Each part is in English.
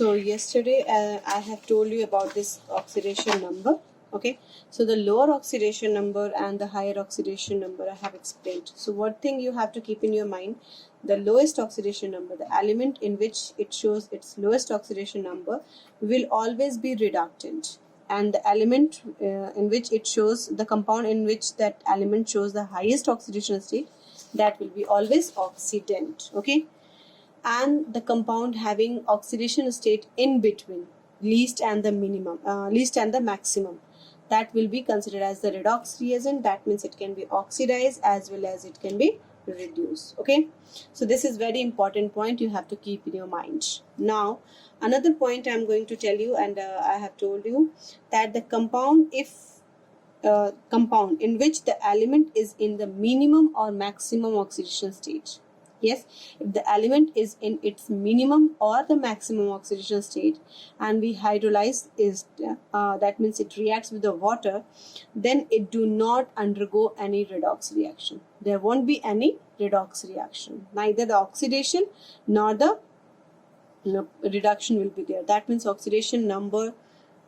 So yesterday I have told you about this oxidation number. Okay, so the lower oxidation number and the higher oxidation number I have explained. So what thing you have to keep in your mind, the lowest oxidation number, the element in which it shows its lowest oxidation number will always be reductant, and the element in which it shows, the compound in which that element shows the highest oxidation state, that will be always oxidant. Okay, and the compound having oxidation state in between least and the maximum, that will be considered as the redox reagent. That means it can be oxidized as well as it can be reduced. Okay, so this is very important point you have to keep in your mind. Now another point I'm going to tell you, and I have told you that the compound in which the element is in the minimum or maximum oxidation state. Yes, if the element is in its minimum or the maximum oxidation state and we hydrolyze it, that means it reacts with the water, then it do not undergo any redox reaction. There won't be any redox reaction. Neither the oxidation nor the reduction will be there. That means oxidation number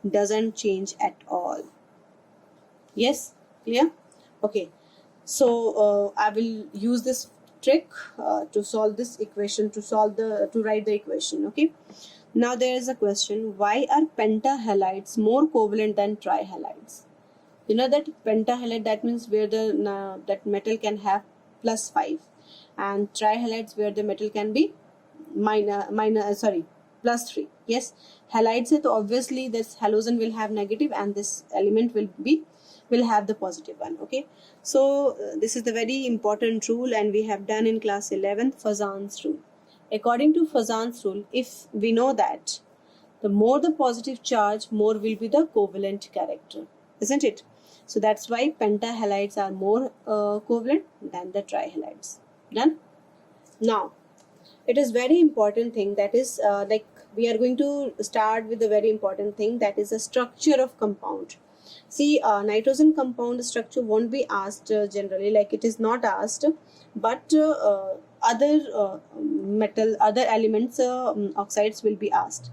doesn't change at all. Yes, clear? Okay, so I will use this trick to solve this equation, to write the equation. Okay, now there is a question: why are pentahalides more covalent than trihalides? You know that pentahalide, that means where the that metal can have +5, and trihalides where the metal can be +3. Yes, halides है तो obviously this halogen will have negative and this element will have the positive one. Okay, so this is the very important rule, and we have done in class 11th Fazan's rule. According to Fazan's rule, if we know that the more the positive charge, more will be the covalent character, isn't it? So that's why pentahalides are more covalent than the trihalides. Done? Now it is very important thing, that is like we are going to start with the very important thing, that is the structure of compound. See, nitrogen compound structure won't be asked generally, like it is not asked, but other elements, oxides will be asked.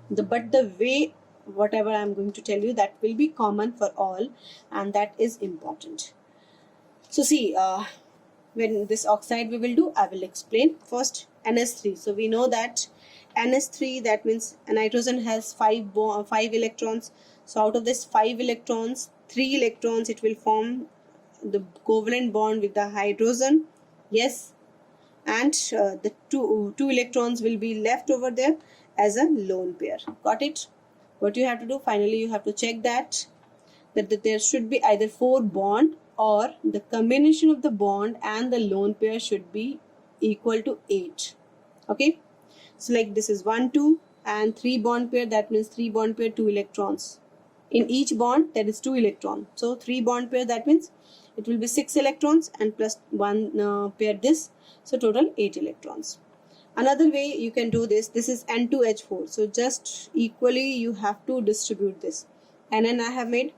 But the way whatever I am going to tell you, that will be common for all, and that is important. So see, when this oxide we will do, I will explain. First, NH3. So we know that NH3, that means nitrogen has 5 electrons. So out of this 5 electrons, 3 electrons it will form the covalent bond with the hydrogen. Yes, and the two electrons will be left over there as a lone pair. Got it? What you have to do finally, you have to check that there should be either 4 bond, or the combination of the bond and the lone pair should be equal to 8. Okay, so like this is 1 2 and 3 bond pair, that means 3 bond pair 2 electrons. In each bond there is 2 electrons, so 3 bond pair, that means it will be 6 electrons and plus 1 pair this, so total 8 electrons. Another way you can do this is N2H4. So just equally you have to distribute this, and then I have made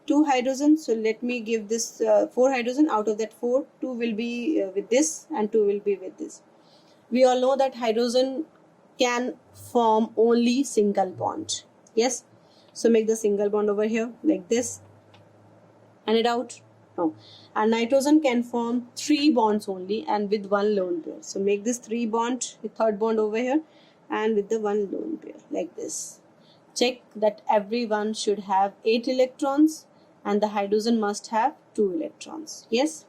2 hydrogen, so let me give this 4 hydrogen. Out of that 4, 2 will be with this and 2 will be with this. We all know that hydrogen can form only single bond. Yes, so make the single bond over here like this and it out. No, and nitrogen can form 3 bonds only and with 1 lone pair. So make this 3 bond, the third bond over here, and with the 1 lone pair like this. Check that everyone should have 8 electrons and the hydrogen must have 2 electrons. Yes.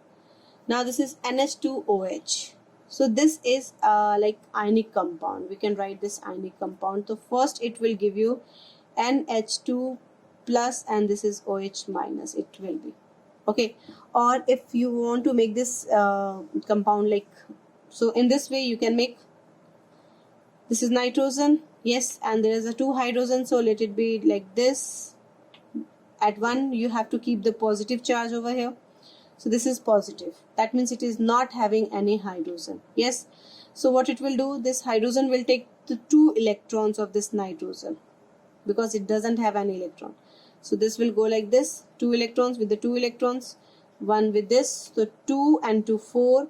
Now this is NH2OH. So this is like ionic compound. We can write this ionic compound. So first it will give you NH2 plus, and this is OH minus. It will be okay. Or if you want to make this compound like so, in this way you can make, this is nitrogen. Yes, and there is a 2 hydrogen, so let it be like this. At 1 you have to keep the positive charge over here, so this is positive, that means it is not having any hydrogen. Yes, so what it will do, this hydrogen will take the 2 electrons of this nitrogen because it doesn't have any electron. So this will go like this, 2 electrons with the 2 electrons, 1 with this, so 2 and 2 4,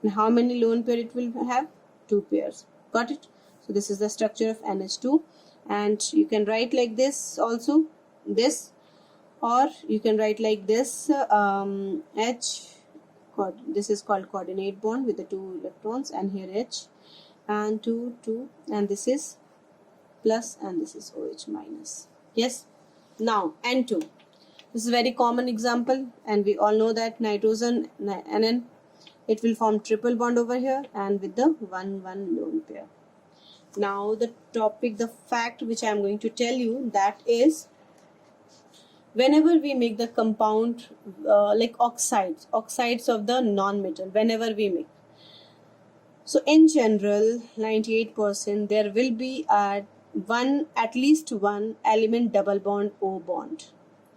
and how many lone pair it will have? 2 pairs. Got it? So this is the structure of NH2, and you can write like this also, this, or you can write like this, this is called coordinate bond with the 2 electrons, and here H, and 2, and this is plus, and this is OH minus. Yes. Now N2. This is a very common example, and we all know that nitrogen NN, it will form triple bond over here and with the 1,1 lone pair. Now the topic, the fact which I am going to tell you, that is, whenever we make the compound like oxides of the non-metal, whenever we make, so in general 98% there will be at least one element double bond O bond.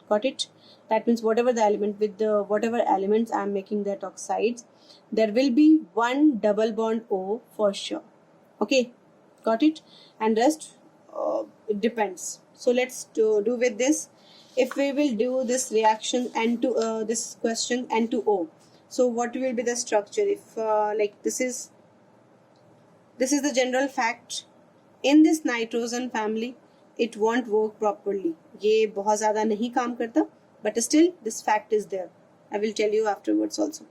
Got it? That means whatever the element, with the whatever elements I am making that oxides, there will be one double bond O for sure. Okay, got it? And rest it depends. So let's do with this. If we will do this reaction N2, this question N2O, so what will be the structure? If like this is the general fact, in this nitrogen family it won't work properly. ये बहुत ज़्यादा नहीं काम करता, but still this fact is there. I will tell you afterwards also.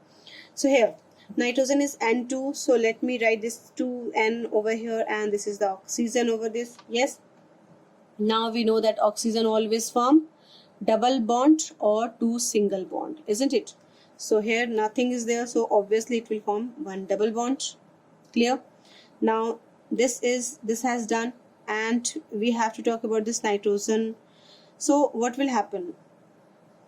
So here nitrogen is N2, so let me write this 2N over here, and this is the oxygen over this. Yes. Now we know that oxygen always form double bond or 2 single bond, isn't it? So here nothing is there, so obviously it will form one double bond. Clear? Now this has done, and we have to talk about this nitrogen. So what will happen?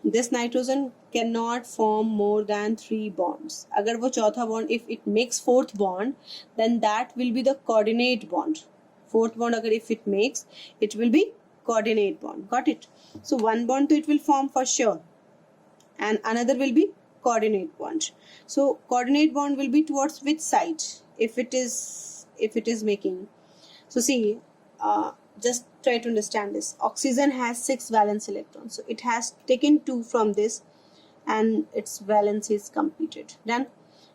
This nitrogen cannot form more than 3 bonds. अगर वो चौथा bond, if it makes 4th bond, then that will be the coordinate bond. 4th bond अगर if it makes, it will be coordinate bond. Got it? So one bond it will form for sure, and another will be coordinate bond. So coordinate bond will be towards which side? If it is making, so see, just try to understand this. Oxygen has 6 valence electrons, so it has taken 2 from this and its valence is completed. Then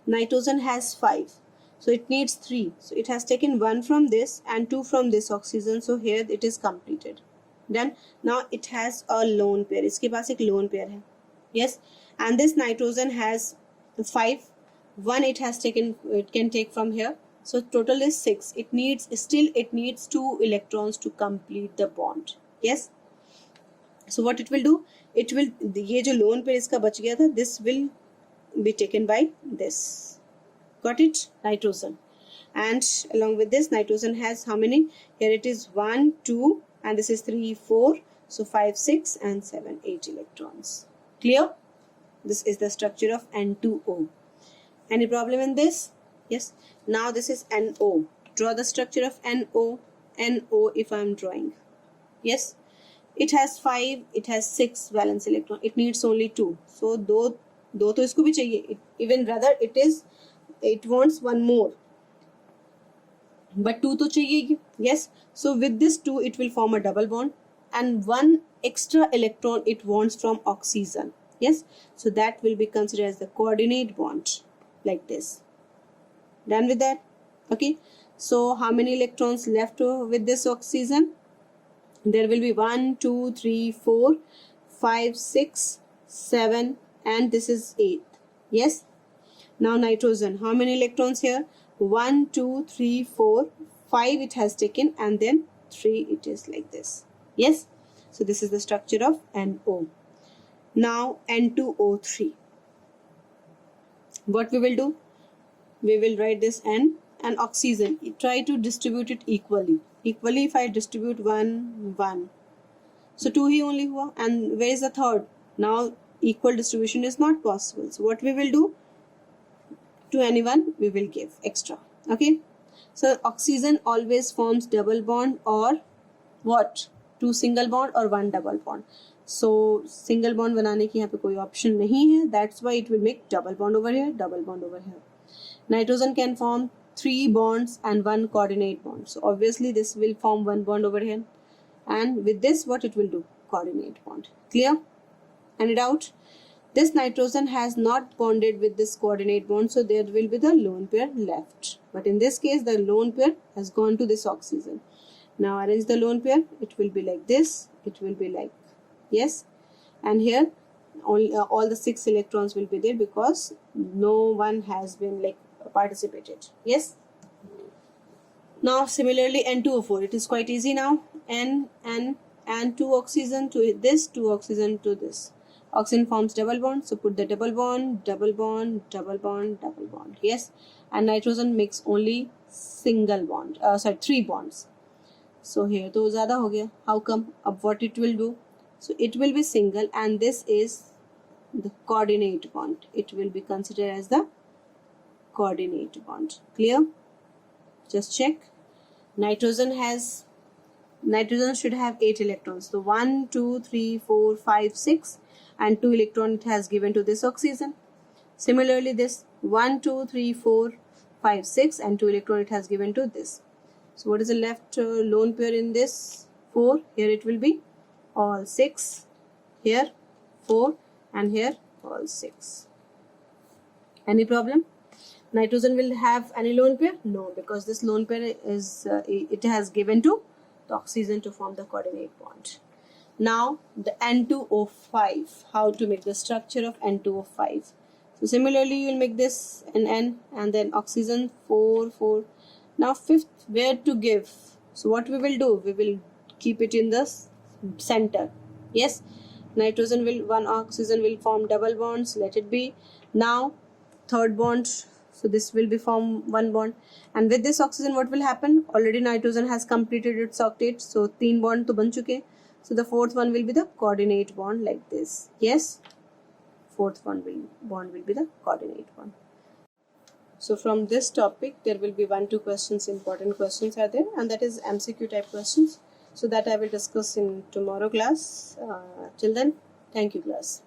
nitrogen has 5, so it needs 3, so it has taken 1 from this and 2 from this oxygen, so here it is completed. Then now it has a lone pair, इसके पास एक lone pair है. Yes, and this nitrogen has 5, 1 it has taken, it can take from here, so total is 6. It needs 2 electrons to complete the bond. Yes. So what it will do? It will, ये जो lone pair इसका बच गया था, this will be taken by this. Got it? Nitrogen. And along with this, nitrogen has how many? Here it is 1, 2, and this is 3, 4. So 5, 6, and 7, 8 electrons. Clear? This is the structure of N2O. Any problem in this? Yes. Now this is NO. Draw the structure of NO. NO if I am drawing. Yes. It has 5. It has 6 valence electron. It needs only 2. So दो तो इसको भी चाहिए. Even rather it wants one more. But 2 तो चाहिए. Yes. So with this 2 it will form a double bond, and 1 extra electron it wants from oxygen. Yes. So that will be considered as the coordinate bond, like this. Done with that? Okay. So how many electrons left with this oxygen? There will be 1, 2, 3, 4, 5, 6, 7, and this is 8. Yes. Now nitrogen. How many electrons here? 1, 2, 3, 4, 5 it has taken, and then 3 it is like this. Yes. So this is the structure of NO. Now N2O3. What we will do? We will write this N and oxygen. Try to distribute it equally. Equally if I distribute 1, 1. So 2 he only हुआ. And where is the third? Now equal distribution is not possible. So what we will do? To anyone we will give extra. Okay. So oxygen always forms double bond or what? 2 single bond or 1 double bond. So single bond बनाने की यहाँ पे कोई option नहीं है. That's why it will make double bond over here, double bond over here. Nitrogen can form 3 bonds and 1 coordinate bond. So obviously this will form 1 bond over here. And with this what it will do? Coordinate bond. Clear? Any doubt? This nitrogen has not bonded with this coordinate bond, so there will be the lone pair left. But in this case, the lone pair has gone to this oxygen. Now arrange the lone pair. It will be like this. It will be like, yes. And here all the 6 electrons will be there because no one has been like participated. Yes. Now similarly N2O4. It is quite easy now. N and 2 oxygen to this, 2 oxygen to this. Oxygen forms double bond, so put the double bond, double bond, double bond, double bond. Yes. And nitrogen makes only single bond. 3 bonds. So here to zyada ho gaya. How come? Ab what it will do? So it will be single, and this is the coordinate bond. It will be considered as the coordinate bond. Clear? Just check. Nitrogen should have 8 electrons. So 1, 2, 3, 4, 5, 6, and 2 electron it has given to this oxygen. Similarly, this 1, 2, 3, 4, 5, 6, and 2 electron it has given to this. So what is the left lone pair in this? 4. Here it will be all 6. Here 4, and here all 6. Any problem? Nitrogen will have any lone pair? No, because this lone pair is it has given to the oxygen to form the coordinate bond. Now the N2O5. How to make the structure of N2O5? So similarly, you will make this an N and then oxygen 4, 4. Now fifth, where to give? So what we will do? We will keep it in the center. Yes. Nitrogen will, 1 oxygen will form double bonds. Let it be. Now third bond. So this will be form 1 bond. And with this oxygen, what will happen? Already nitrogen has completed its octet. So 3 bond to ban chuke. So the fourth one will be the coordinate bond like this. Yes. Fourth bond will be the coordinate bond. So from this topic, there will be 1-2 questions, important questions are there, and that is MCQ type questions. So that I will discuss in tomorrow class. Till then, thank you class.